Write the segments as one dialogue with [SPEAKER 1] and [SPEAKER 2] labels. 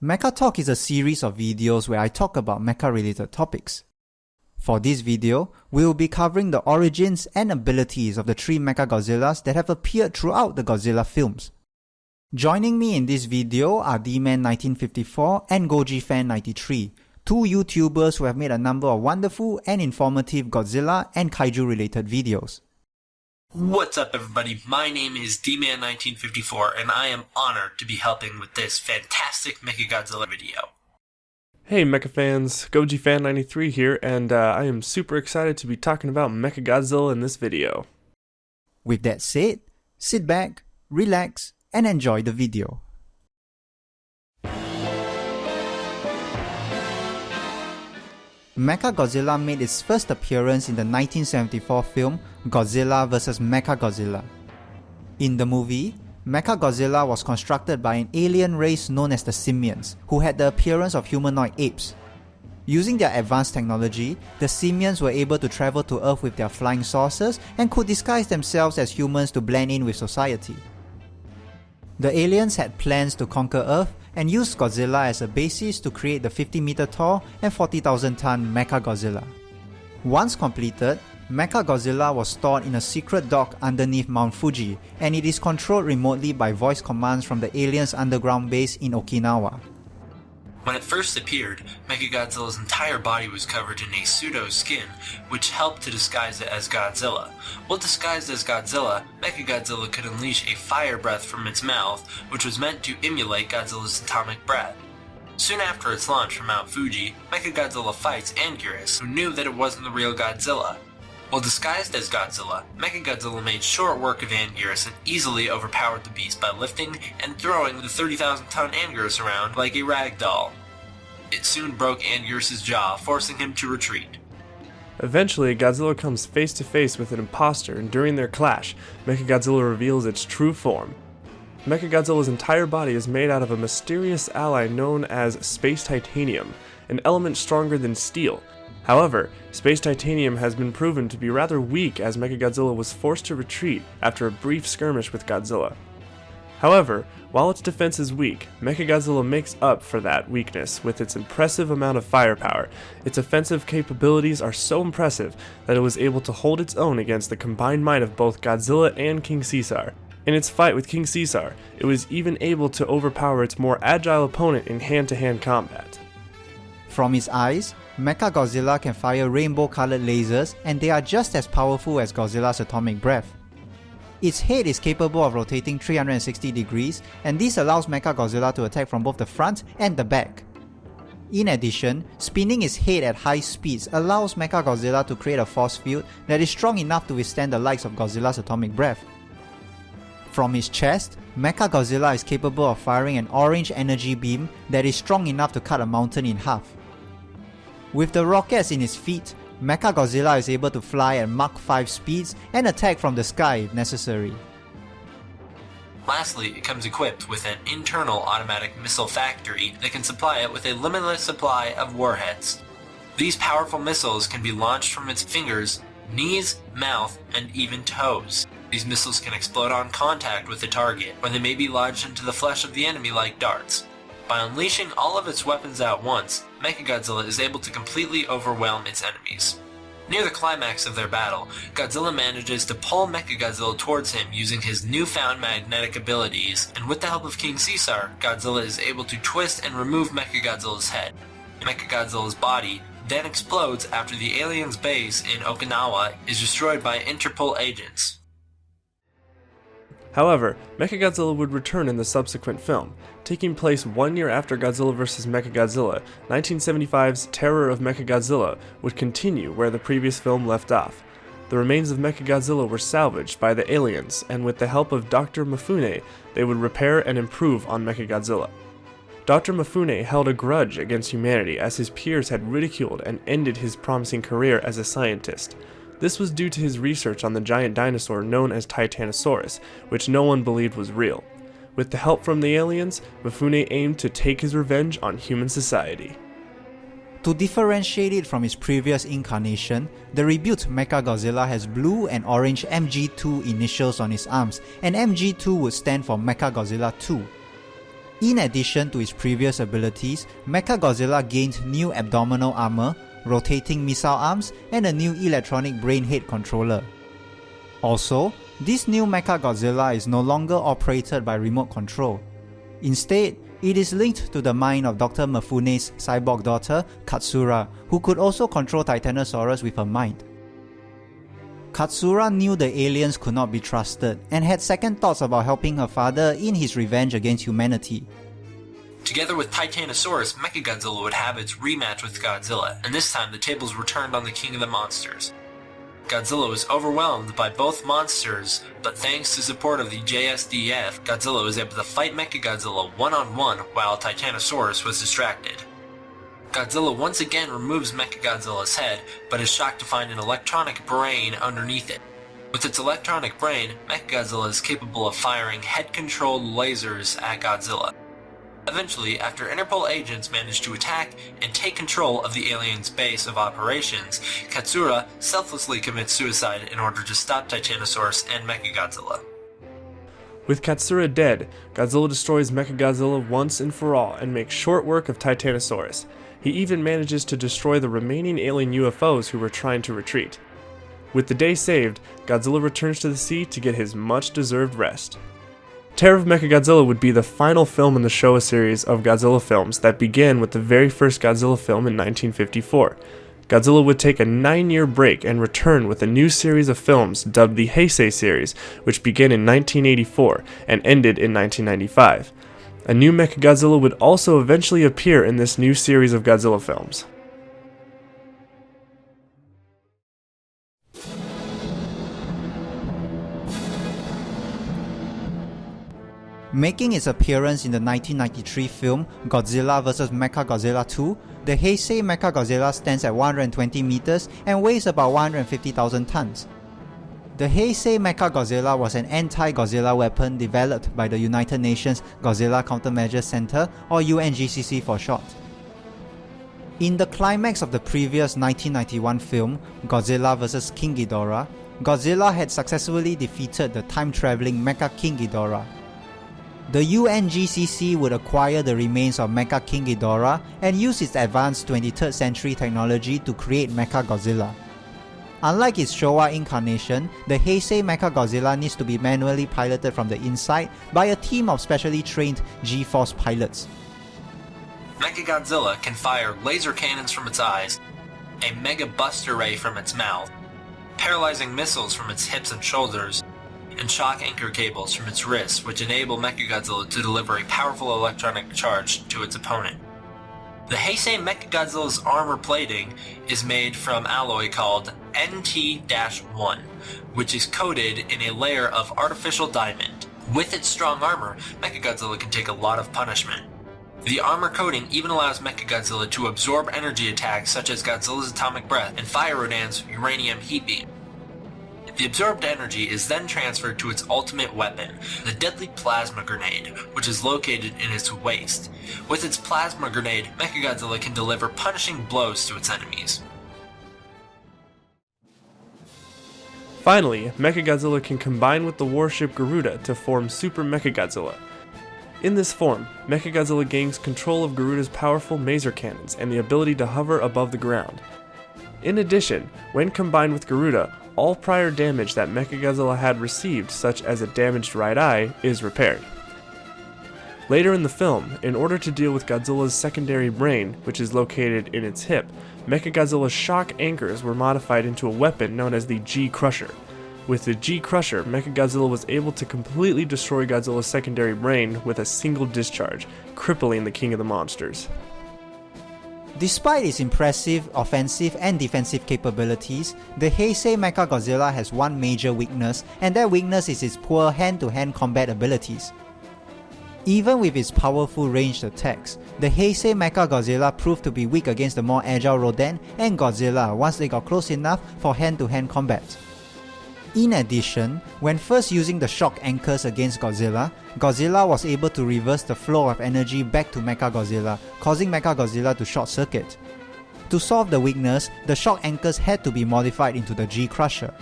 [SPEAKER 1] Mecha Talk is a series of videos where I talk about mecha-related topics. For this video, we will be covering the origins and abilities of the three MechaGodzillas that have appeared throughout the Godzilla films. Joining me in this video are D Man1954 and GojiFan93, two YouTubers who have made a number of wonderful and informative Godzilla and Kaiju-related videos.
[SPEAKER 2] What's up everybody, my name is D Man1954 and I am honored to be helping with this fantastic MechaGodzilla video.
[SPEAKER 3] Hey Mecha fans, GojiFan93 here, and I am super excited to be talking about MechaGodzilla in this video.
[SPEAKER 1] With that said, sit back, relax, and enjoy the video. MechaGodzilla made its first appearance in the 1974 film Godzilla vs. MechaGodzilla. In the movie, MechaGodzilla was constructed by an alien race known as the Simians, who had the appearance of humanoid apes. Using their advanced technology, the Simians were able to travel to Earth with their flying saucers and could disguise themselves as humans to blend in with society. The aliens had plans to conquer Earth and used Godzilla as a basis to create the 50-meter tall and 40,000-ton MechaGodzilla. Once completed, MechaGodzilla was stored in a secret dock underneath Mount Fuji, and it is controlled remotely by voice commands from the aliens' underground base in Okinawa.
[SPEAKER 2] When it first appeared, MechaGodzilla's entire body was covered in a pseudo-skin, which helped to disguise it as Godzilla. While disguised as Godzilla, MechaGodzilla could unleash a fire breath from its mouth, which was meant to emulate Godzilla's atomic breath. Soon after its launch from Mount Fuji, MechaGodzilla fights Anguirus, who knew that it wasn't the real Godzilla. While disguised as Godzilla, MechaGodzilla made short work of Anguirus and easily overpowered the beast by lifting and throwing the 30,000-ton Anguirus around like a rag doll. It soon broke Anguirus' jaw, forcing him to retreat.
[SPEAKER 3] Eventually, Godzilla comes face to face with an imposter, and during their clash, MechaGodzilla reveals its true form. MechaGodzilla's entire body is made out of a mysterious alloy known as space titanium, an element stronger than steel. However, space titanium has been proven to be rather weak, as MechaGodzilla was forced to retreat after a brief skirmish with Godzilla. However, while its defense is weak, MechaGodzilla makes up for that weakness with its impressive amount of firepower. Its offensive capabilities are so impressive that it was able to hold its own against the combined might of both Godzilla and King Caesar. In its fight with King Caesar, it was even able to overpower its more agile opponent in hand-to-hand combat.
[SPEAKER 1] From its eyes, MechaGodzilla can fire rainbow-colored lasers, and they are just as powerful as Godzilla's atomic breath. Its head is capable of rotating 360 degrees, and this allows MechaGodzilla to attack from both the front and the back. In addition, spinning its head at high speeds allows MechaGodzilla to create a force field that is strong enough to withstand the likes of Godzilla's atomic breath. From its chest, MechaGodzilla is capable of firing an orange energy beam that is strong enough to cut a mountain in half. With the rockets in its feet, MechaGodzilla is able to fly at Mach 5 speeds and attack from the sky if necessary.
[SPEAKER 2] Lastly, it comes equipped with an internal automatic missile factory that can supply it with a limitless supply of warheads. These powerful missiles can be launched from its fingers, knees, mouth, and even toes. These missiles can explode on contact with the target, or they may be lodged into the flesh of the enemy like darts. By unleashing all of its weapons at once, MechaGodzilla is able to completely overwhelm its enemies. Near the climax of their battle, Godzilla manages to pull MechaGodzilla towards him using his newfound magnetic abilities, and with the help of King Caesar, Godzilla is able to twist and remove MechaGodzilla's head. MechaGodzilla's body then explodes after the alien's base in Okinawa is destroyed by Interpol agents.
[SPEAKER 3] However, MechaGodzilla would return in the subsequent film. Taking place 1 year after Godzilla vs. MechaGodzilla, 1975's Terror of MechaGodzilla would continue where the previous film left off. The remains of MechaGodzilla were salvaged by the aliens, and with the help of Dr. Mifune, they would repair and improve on MechaGodzilla. Dr. Mifune held a grudge against humanity as his peers had ridiculed and ended his promising career as a scientist. This was due to his research on the giant dinosaur known as Titanosaurus, which no one believed was real. With the help from the aliens, Mifune aimed to take his revenge on human society.
[SPEAKER 1] To differentiate it from its previous incarnation, the rebuilt MechaGodzilla has blue and orange MG2 initials on its arms, and MG2 would stand for MechaGodzilla 2. In addition to its previous abilities, MechaGodzilla gained new abdominal armor, rotating missile arms, and a new electronic brain head controller. Also, this new MechaGodzilla is no longer operated by remote control. Instead, it is linked to the mind of Dr. Mifune's cyborg daughter, Katsura, who could also control Titanosaurus with her mind. Katsura knew the aliens could not be trusted and had second thoughts about helping her father in his revenge against humanity.
[SPEAKER 2] Together with Titanosaurus, MechaGodzilla would have its rematch with Godzilla, and this time the tables were turned on the king of the monsters. Godzilla was overwhelmed by both monsters, but thanks to support of the JSDF, Godzilla was able to fight MechaGodzilla one-on-one while Titanosaurus was distracted. Godzilla once again removes MechaGodzilla's head, but is shocked to find an electronic brain underneath it. With its electronic brain, MechaGodzilla is capable of firing head-controlled lasers at Godzilla. Eventually, after Interpol agents manage to attack and take control of the alien's base of operations, Katsura selflessly commits suicide in order to stop Titanosaurus and MechaGodzilla.
[SPEAKER 3] With Katsura dead, Godzilla destroys MechaGodzilla once and for all and makes short work of Titanosaurus. He even manages to destroy the remaining alien UFOs who were trying to retreat. With the day saved, Godzilla returns to the sea to get his much-deserved rest. Terror of MechaGodzilla would be the final film in the Showa series of Godzilla films that began with the very first Godzilla film in 1954. Godzilla would take a 9-year break and return with a new series of films dubbed the Heisei series, which began in 1984 and ended in 1995. A new MechaGodzilla would also eventually appear in this new series of Godzilla films.
[SPEAKER 1] Making its appearance in the 1993 film Godzilla vs. MechaGodzilla 2, the Heisei MechaGodzilla stands at 120 meters and weighs about 150,000 tons. The Heisei MechaGodzilla was an anti-Godzilla weapon developed by the United Nations Godzilla Countermeasures Center, or UNGCC for short. In the climax of the previous 1991 film Godzilla vs. King Ghidorah, Godzilla had successfully defeated the time-traveling Mecha King Ghidorah. The UNGCC would acquire the remains of Mecha King Ghidorah and use its advanced 23rd century technology to create MechaGodzilla. Unlike its Showa incarnation, the Heisei MechaGodzilla needs to be manually piloted from the inside by a team of specially trained G-Force pilots.
[SPEAKER 2] MechaGodzilla can fire laser cannons from its eyes, a mega buster ray from its mouth, paralyzing missiles from its hips and shoulders, and shock anchor cables from its wrists, which enable MechaGodzilla to deliver a powerful electronic charge to its opponent. The Heisei MechaGodzilla's armor plating is made from alloy called NT-1, which is coated in a layer of artificial diamond. With its strong armor, MechaGodzilla can take a lot of punishment. The armor coating even allows MechaGodzilla to absorb energy attacks such as Godzilla's atomic breath and Fire Rodan's uranium heat beam. The absorbed energy is then transferred to its ultimate weapon, the deadly plasma grenade, which is located in its waist. With its plasma grenade, MechaGodzilla can deliver punishing blows to its enemies.
[SPEAKER 3] Finally, MechaGodzilla can combine with the warship Garuda to form Super MechaGodzilla. In this form, MechaGodzilla gains control of Garuda's powerful maser cannons and the ability to hover above the ground. In addition, when combined with Garuda, all prior damage that MechaGodzilla had received, such as a damaged right eye, is repaired. Later in the film, in order to deal with Godzilla's secondary brain, which is located in its hip, MechaGodzilla's shock anchors were modified into a weapon known as the G-Crusher. With the G-Crusher, MechaGodzilla was able to completely destroy Godzilla's secondary brain with a single discharge, crippling the king of the monsters.
[SPEAKER 1] Despite its impressive offensive and defensive capabilities, the Heisei MechaGodzilla has one major weakness, and that weakness is its poor hand-to-hand combat abilities. Even with its powerful ranged attacks, the Heisei MechaGodzilla proved to be weak against the more agile Rodan and Godzilla once they got close enough for hand-to-hand combat. In addition, when first using the shock anchors against Godzilla, Godzilla was able to reverse the flow of energy back to MechaGodzilla, causing MechaGodzilla to short-circuit. To solve the weakness, the shock anchors had to be modified into the G-Crusher.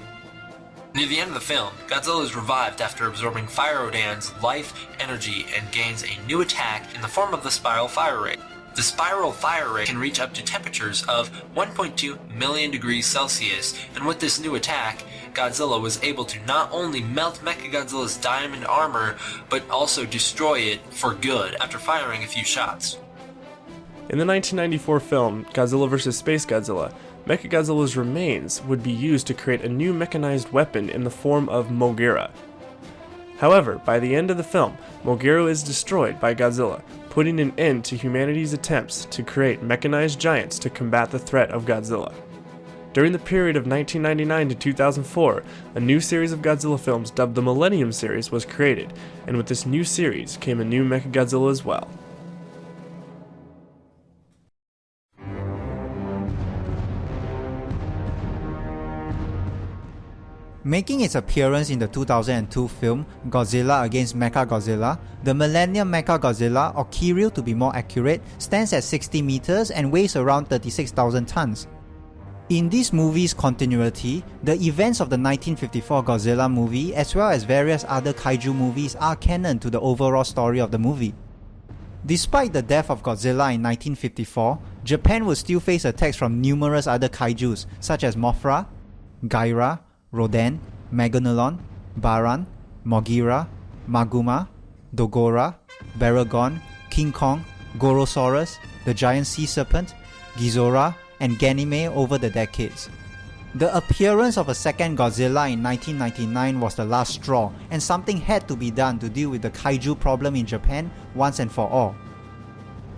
[SPEAKER 2] Near the end of the film, Godzilla is revived after absorbing Fire Odan's life energy and gains a new attack in the form of the Spiral Fire Ray. The Spiral Fire Ray can reach up to temperatures of 1.2 million degrees Celsius, and with this new attack, Godzilla was able to not only melt MechaGodzilla's diamond armor, but also destroy it for good after firing a few shots.
[SPEAKER 3] In the 1994 film, Godzilla vs. Space Godzilla, MechaGodzilla's remains would be used to create a new mechanized weapon in the form of Gojira. However, by the end of the film, Gojira is destroyed by Godzilla, putting an end to humanity's attempts to create mechanized giants to combat the threat of Godzilla. During the period of 1999 to 2004, a new series of Godzilla films dubbed the Millennium series was created, and with this new series came a new MechaGodzilla as well.
[SPEAKER 1] Making its appearance in the 2002 film Godzilla against MechaGodzilla, the Millennium MechaGodzilla, or Kiryu to be more accurate, stands at 60 meters and weighs around 36,000 tons. In this movie's continuity, the events of the 1954 Godzilla movie as well as various other kaiju movies are canon to the overall story of the movie. Despite the death of Godzilla in 1954, Japan would still face attacks from numerous other kaijus such as Mothra, Gojira, Rodan, Megalodon, Baran, Gojira, Maguma, Dogora, Baragon, King Kong, Gorosaurus, the giant sea serpent, Ghidorah, and Ganymede over the decades. The appearance of a second Godzilla in 1999 was the last straw, and something had to be done to deal with the kaiju problem in Japan once and for all.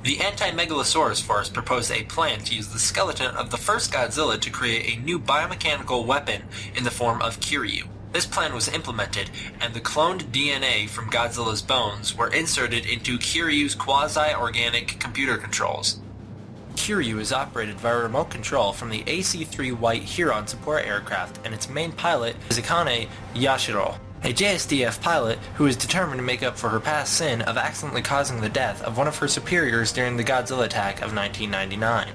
[SPEAKER 2] The Anti-Megalosaurus Force proposed a plan to use the skeleton of the first Godzilla to create a new biomechanical weapon in the form of Kiryu. This plan was implemented, and the cloned DNA from Godzilla's bones were inserted into Kiryu's quasi-organic computer controls. Kiryu is operated via remote control from the AC-3 White Huron support aircraft, and its main pilot is Akane Yashiro, a JSDF pilot who is determined to make up for her past sin of accidentally causing the death of one of her superiors during the Godzilla attack of 1999.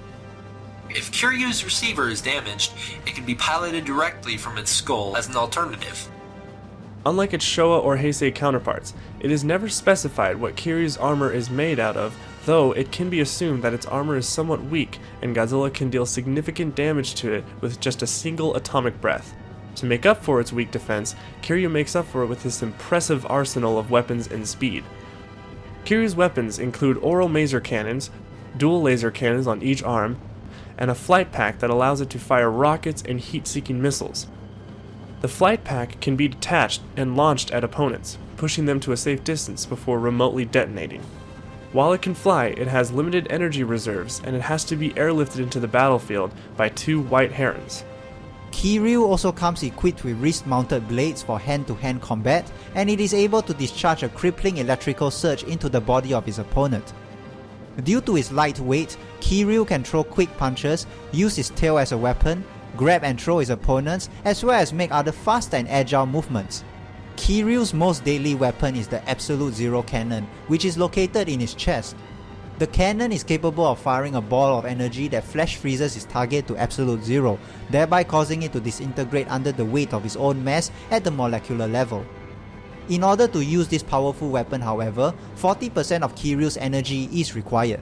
[SPEAKER 2] If Kiryu's receiver is damaged, it can be piloted directly from its skull as an alternative.
[SPEAKER 3] Unlike its Showa or Heisei counterparts, it is never specified what Kiryu's armor is made out of, though it can be assumed that its armor is somewhat weak and Godzilla can deal significant damage to it with just a single atomic breath. To make up for its weak defense, Kiryu makes up for it with his impressive arsenal of weapons and speed. Kiryu's weapons include oral maser cannons, dual laser cannons on each arm, and a flight pack that allows it to fire rockets and heat-seeking missiles. The flight pack can be detached and launched at opponents, pushing them to a safe distance before remotely detonating. While it can fly, it has limited energy reserves, and it has to be airlifted into the battlefield by 2 white herons.
[SPEAKER 1] Kiryu also comes equipped with wrist-mounted blades for hand-to-hand combat, and it is able to discharge a crippling electrical surge into the body of its opponent. Due to its light weight, Kiryu can throw quick punches, use his tail as a weapon, grab and throw his opponents, as well as make other fast and agile movements. Kiryu's most deadly weapon is the Absolute Zero Cannon, which is located in his chest. The cannon is capable of firing a ball of energy that flash freezes its target to absolute zero, thereby causing it to disintegrate under the weight of its own mass at the molecular level. In order to use this powerful weapon, however, 40% of Kiryu's energy is required.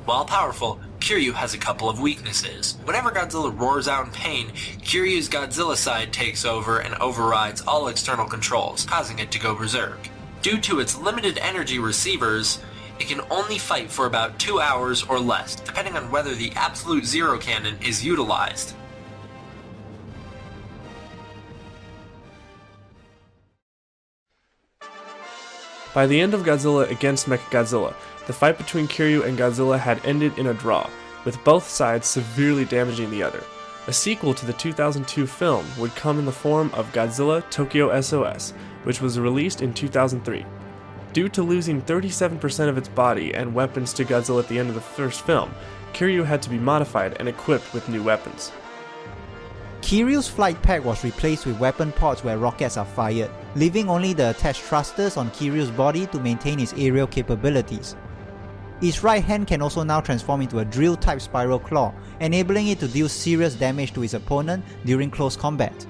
[SPEAKER 2] While powerful, Kiryu has a couple of weaknesses. Whenever Godzilla roars out in pain, Kiryu's Godzilla side takes over and overrides all external controls, causing it to go berserk. Due to its limited energy receivers, it can only fight for about 2 hours or less, depending on whether the Absolute Zero Cannon is utilized.
[SPEAKER 3] By the end of Godzilla against MechaGodzilla, the fight between Kiryu and Godzilla had ended in a draw, with both sides severely damaging the other. A sequel to the 2002 film would come in the form of Godzilla Tokyo SOS, which was released in 2003. Due to losing 37% of its body and weapons to Godzilla at the end of the first film, Kiryu had to be modified and equipped with new weapons.
[SPEAKER 1] Kiryu's flight pack was replaced with weapon pods where rockets are fired, leaving only the attached thrusters on Kiryu's body to maintain its aerial capabilities. Its right hand can also now transform into a drill-type spiral claw, enabling it to deal serious damage to its opponent during close combat.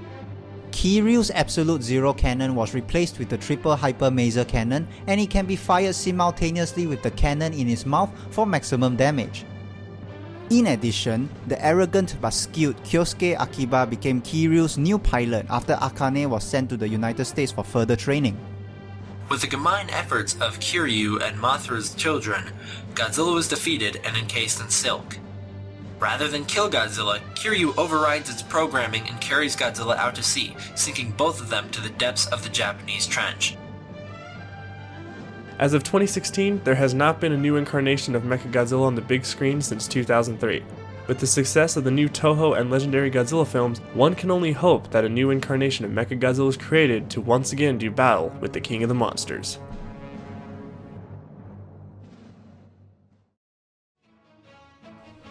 [SPEAKER 1] Kiryu's Absolute Zero cannon was replaced with the Triple Hyper Maser cannon, and it can be fired simultaneously with the cannon in his mouth for maximum damage. In addition, the arrogant but skilled Kyosuke Akiba became Kiryu's new pilot after Akane was sent to the United States for further training.
[SPEAKER 2] With the combined efforts of Kiryu and Mothra's children, Godzilla was defeated and encased in silk. Rather than kill Godzilla, Kiryu overrides its programming and carries Godzilla out to sea, sinking both of them to the depths of the Japanese trench.
[SPEAKER 3] As of 2016, there has not been a new incarnation of MechaGodzilla on the big screen since 2003. With the success of the new Toho and Legendary Godzilla films, one can only hope that a new incarnation of MechaGodzilla is created to once again do battle with the King of the Monsters.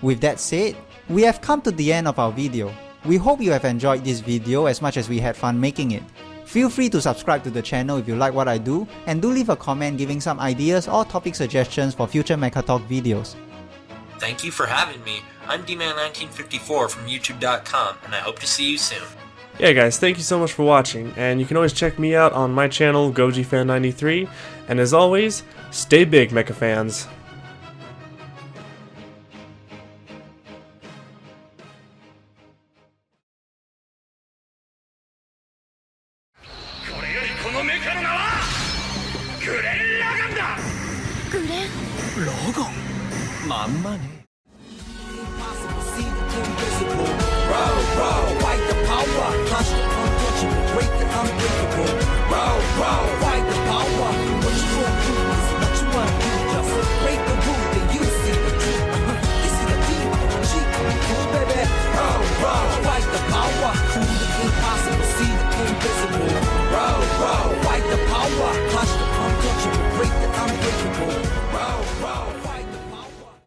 [SPEAKER 1] With that said, we have come to the end of our video. We hope you have enjoyed this video as much as we had fun making it. Feel free to subscribe to the channel if you like what I do, and do leave a comment giving some ideas or topic suggestions for future Mecha Talk videos.
[SPEAKER 2] Thank you for having me. I'm D Man1954 from YouTube.com, and I hope to see you soon.
[SPEAKER 3] Yeah guys, thank you so much for watching, and you can always check me out on my channel, GojiFan93, and as always, stay big Mecha fans!
[SPEAKER 4] Fight the power, crush the unquenchable, break the unbreakable. Row, row,